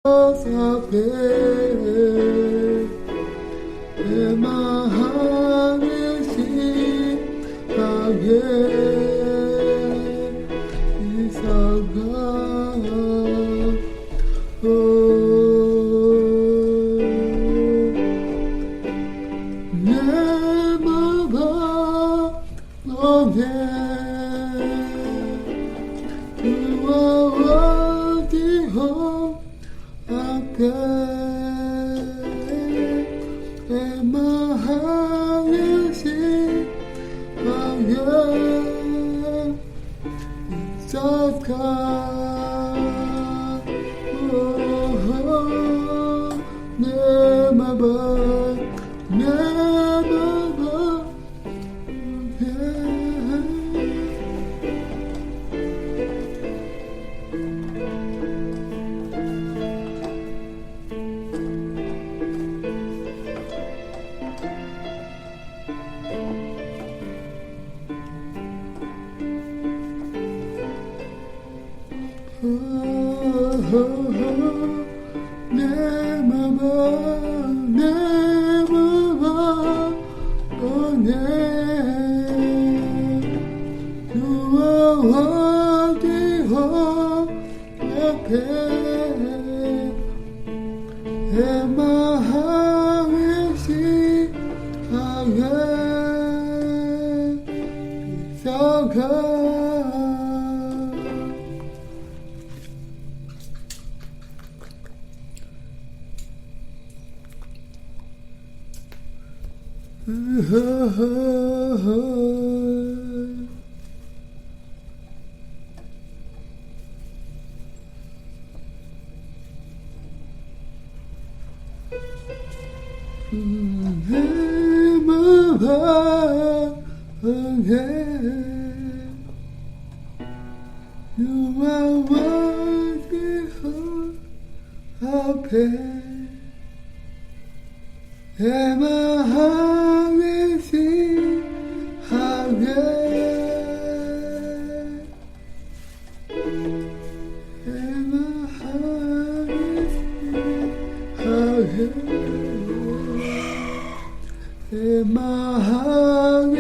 saber emahangisi alguém salgar nemaba longe tuawatiho emahangisi alguém salgar nemaba You are worthy of our praise. Emahangisi alguém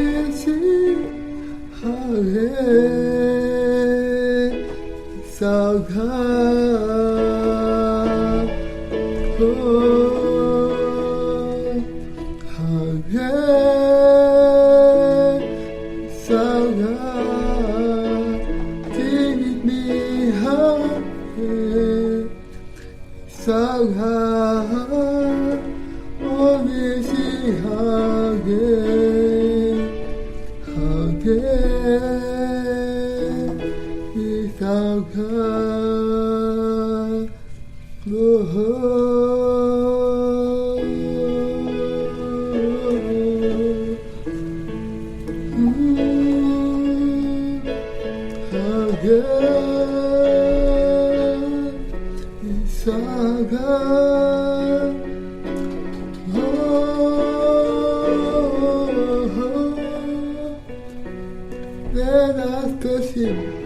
emahangisi alguém salgar tingit mihake salgar onisi hage salgar let us touch him.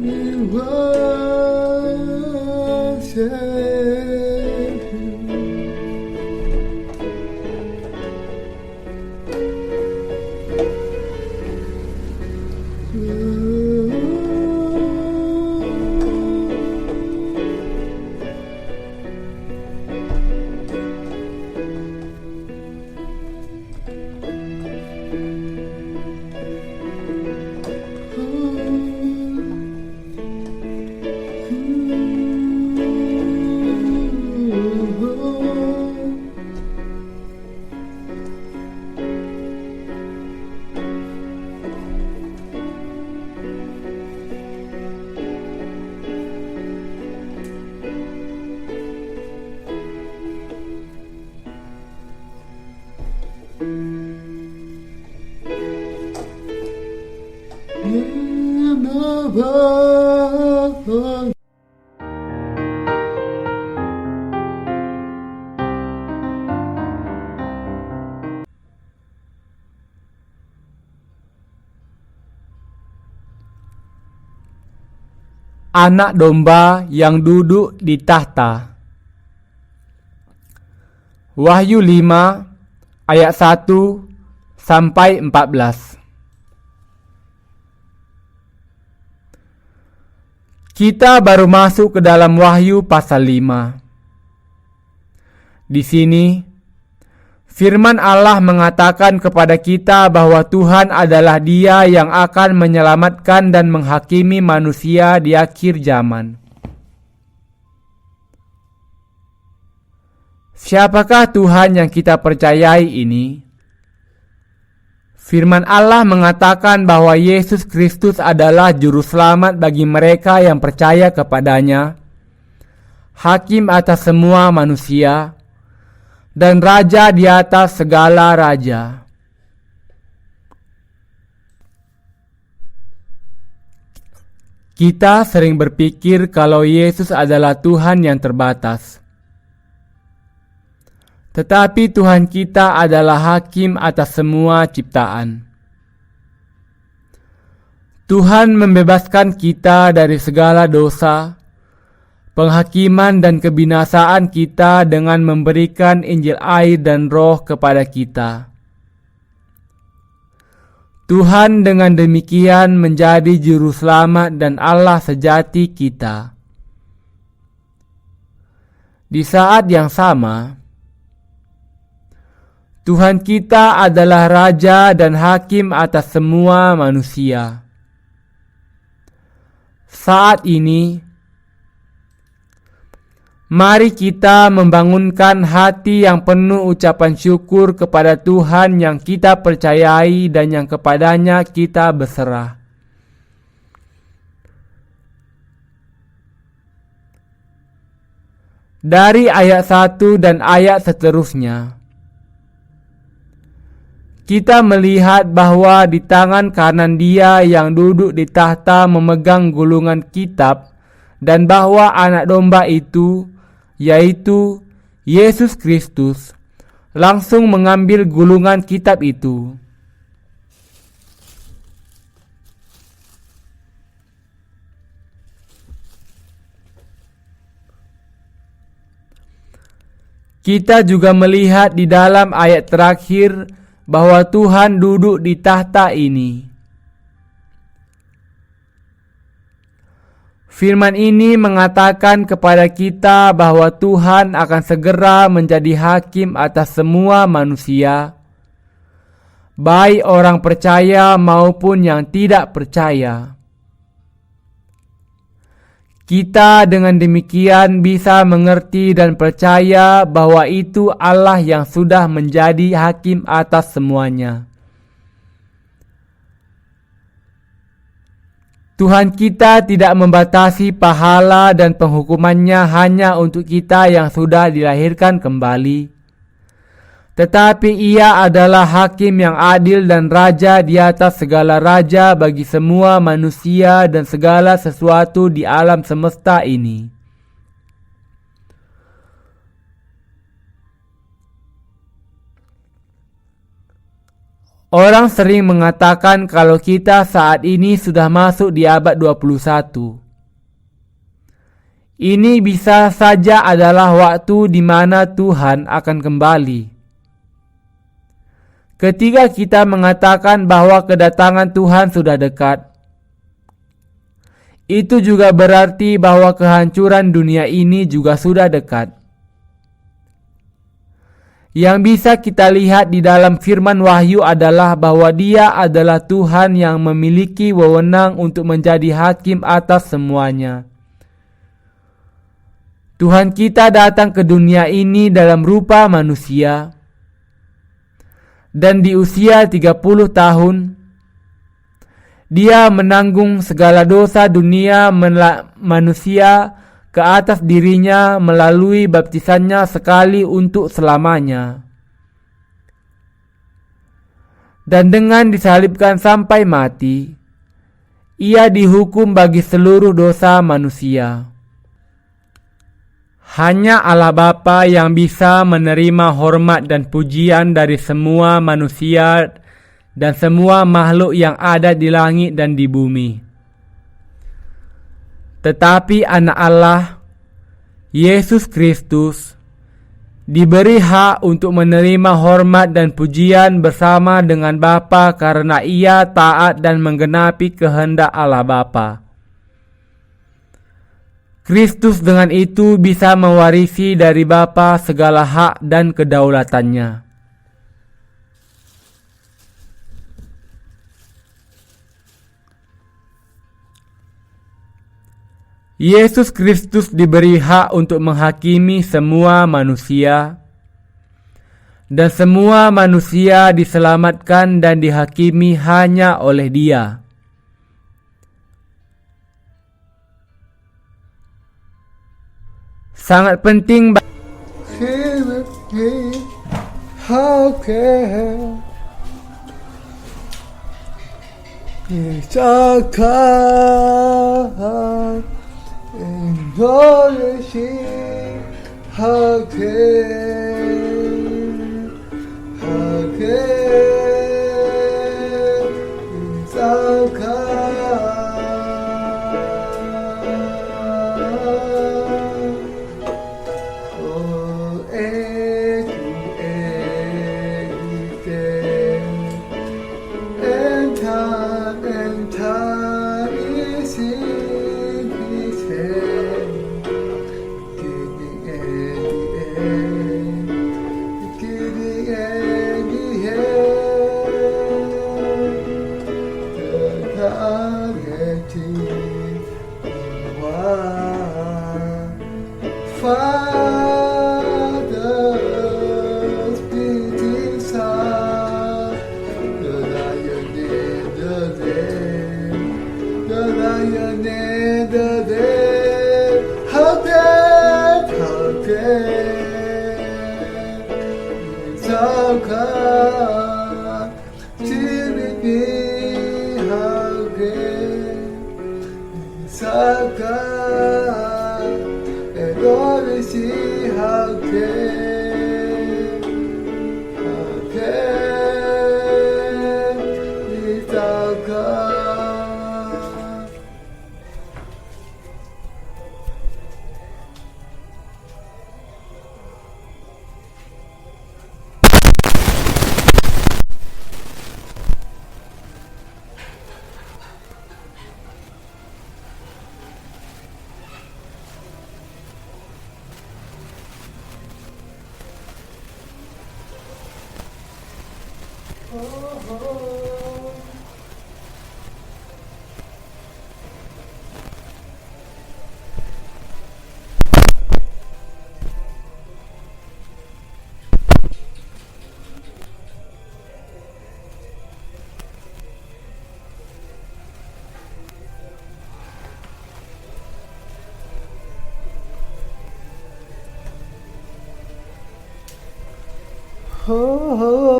We worship him. Anak domba yang duduk di tahta. Wahyu 5 ayat 1 sampai 14. Kita baru masuk ke dalam Wahyu pasal 5. Di sini firman Allah mengatakan kepada kita bahwa Tuhan adalah Dia yang akan menyelamatkan dan menghakimi manusia di akhir zaman. Siapakah Tuhan yang kita percayai ini? Firman Allah mengatakan bahwa Yesus Kristus adalah juru selamat bagi mereka yang percaya kepadanya, hakim atas semua manusia, dan raja di atas segala raja. Kita sering berpikir kalau Yesus adalah Tuhan yang terbatas. Tetapi Tuhan kita adalah hakim atas semua ciptaan. Tuhan membebaskan kita dari segala dosa, penghakiman dan kebinasaan kita dengan memberikan Injil air dan Roh kepada kita. Tuhan dengan demikian menjadi juru selamat dan Allah sejati kita. Di saat yang sama, Tuhan kita adalah Raja dan Hakim atas semua manusia. Saat ini, mari kita membangunkan hati yang penuh ucapan syukur kepada Tuhan yang kita percayai dan yang kepadanya kita berserah. Dari ayat 1 dan ayat seterusnya, kita melihat bahwa di tangan kanan Dia yang duduk di tahta memegang gulungan kitab, dan bahwa anak domba itu, yaitu Yesus Kristus, langsung mengambil gulungan kitab itu. Kita juga melihat di dalam ayat terakhir bahwa Tuhan duduk di tahta ini. Firman ini mengatakan kepada kita bahwa Tuhan akan segera menjadi hakim atas semua manusia, baik orang percaya maupun yang tidak percaya. Kita dengan demikian bisa mengerti dan percaya bahwa itu Allah yang sudah menjadi hakim atas semuanya. Tuhan kita tidak membatasi pahala dan penghukumannya hanya untuk kita yang sudah dilahirkan kembali. Tetapi Ia adalah hakim yang adil dan raja di atas segala raja bagi semua manusia dan segala sesuatu di alam semesta ini. Orang sering mengatakan kalau kita saat ini sudah masuk di abad 21. Ini bisa saja adalah waktu di mana Tuhan akan kembali. Ketika kita mengatakan bahwa kedatangan Tuhan sudah dekat, itu juga berarti bahwa kehancuran dunia ini juga sudah dekat. Yang bisa kita lihat di dalam firman Wahyu adalah bahwa Dia adalah Tuhan yang memiliki wewenang untuk menjadi hakim atas semuanya. Tuhan kita datang ke dunia ini dalam rupa manusia, dan di usia 30 tahun, Dia menanggung segala dosa dunia manusia ke atas dirinya melalui baptisannya sekali untuk selamanya. Dan dengan disalibkan sampai mati, Ia dihukum bagi seluruh dosa manusia. Hanya Allah Bapa yang bisa menerima hormat dan pujian dari semua manusia dan semua makhluk yang ada di langit dan di bumi. Tetapi anak Allah, Yesus Kristus, diberi hak untuk menerima hormat dan pujian bersama dengan Bapa karena ia taat dan menggenapi kehendak Allah Bapa. Kristus dengan itu bisa mewarisi dari Bapa segala hak dan kedaulatannya. Yesus Kristus diberi hak untuk menghakimi semua manusia, dan semua manusia diselamatkan dan dihakimi hanya oleh Dia. Sangat penting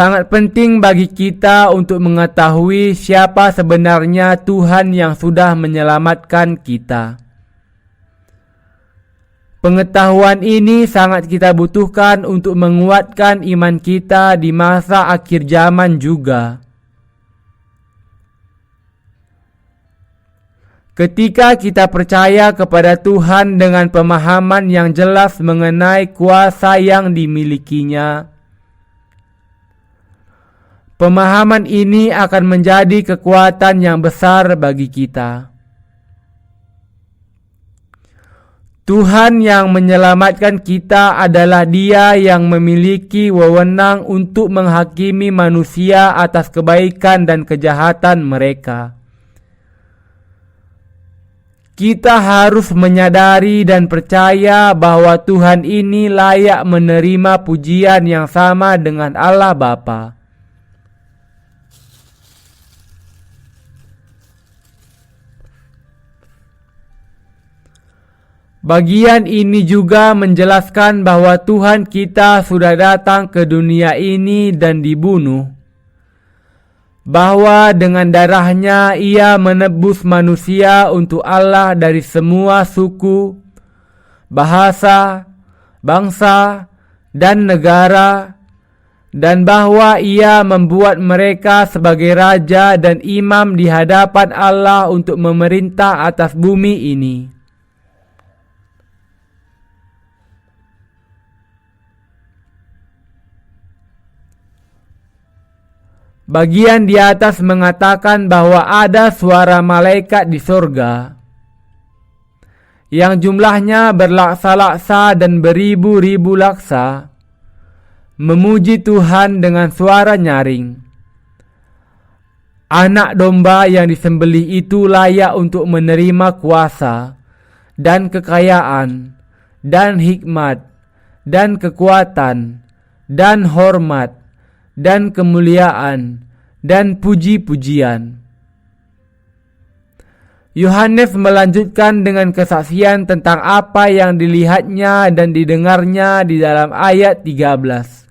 sangat penting bagi kita untuk mengetahui siapa sebenarnya Tuhan yang sudah menyelamatkan kita. Pengetahuan ini sangat kita butuhkan untuk menguatkan iman kita di masa akhir zaman juga. Ketika kita percaya kepada Tuhan dengan pemahaman yang jelas mengenai kuasa yang dimilikinya, pemahaman ini akan menjadi kekuatan yang besar bagi kita. Tuhan yang menyelamatkan kita adalah Dia yang memiliki wewenang untuk menghakimi manusia atas kebaikan dan kejahatan mereka. Kita harus menyadari dan percaya bahwa Tuhan ini layak menerima pujian yang sama dengan Allah Bapa. Bagian ini juga menjelaskan bahwa Tuhan kita sudah datang ke dunia ini dan dibunuh, bahwa dengan darahnya Ia menebus manusia untuk Allah dari semua suku, bahasa, bangsa, dan negara, dan bahwa Ia membuat mereka sebagai raja dan imam di hadapan Allah untuk memerintah atas bumi ini. Bagian di atas mengatakan bahwa ada suara malaikat di surga yang jumlahnya berlaksa-laksa dan beribu-ribu laksa, memuji Tuhan dengan suara nyaring. Anak domba yang disembelih itu layak untuk menerima kuasa dan kekayaan dan hikmat dan kekuatan dan hormat dan kemuliaan dan puji-pujian. Yohanes melanjutkan dengan kesaksian tentang apa yang dilihatnya dan didengarnya di dalam ayat 13.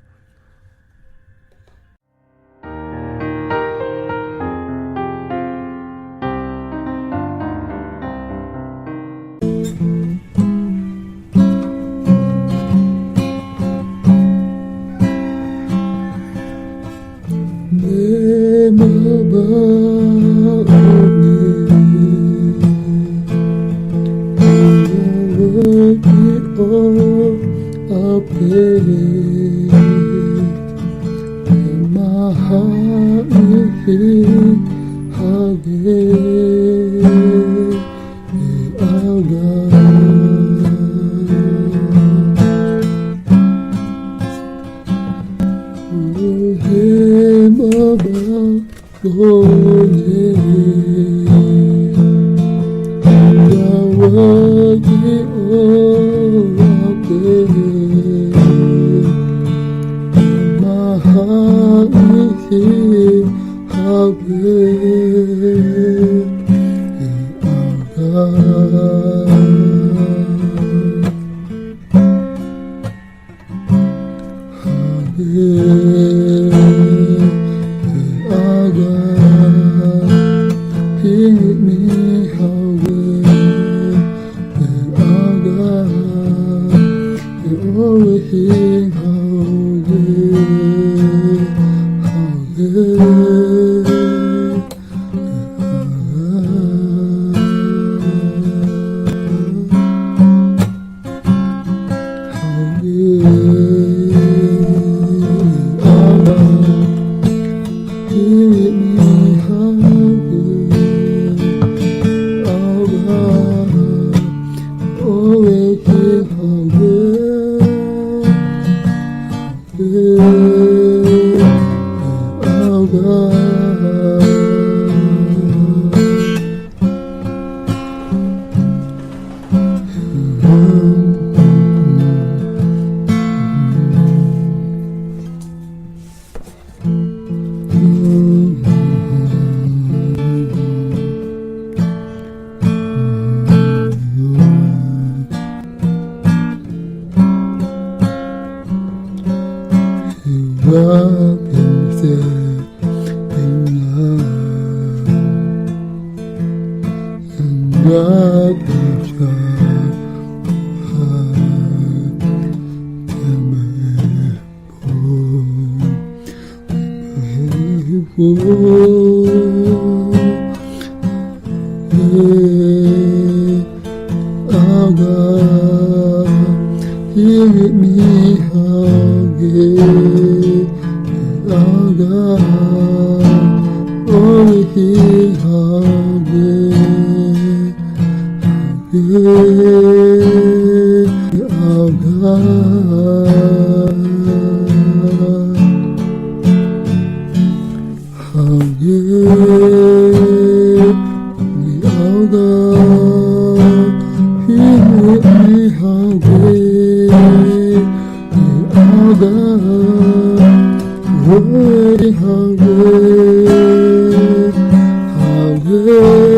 How good